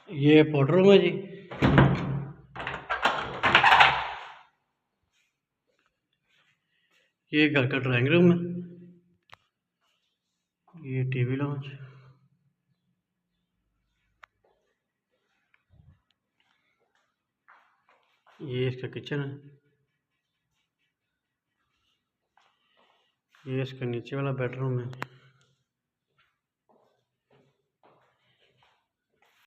ये powder room है जी। ये घर का ड्राइंग रूम है। ये टीवी लॉन्च। ये इसका किचन है। ये इसका नीचे वाला बेडरूम है।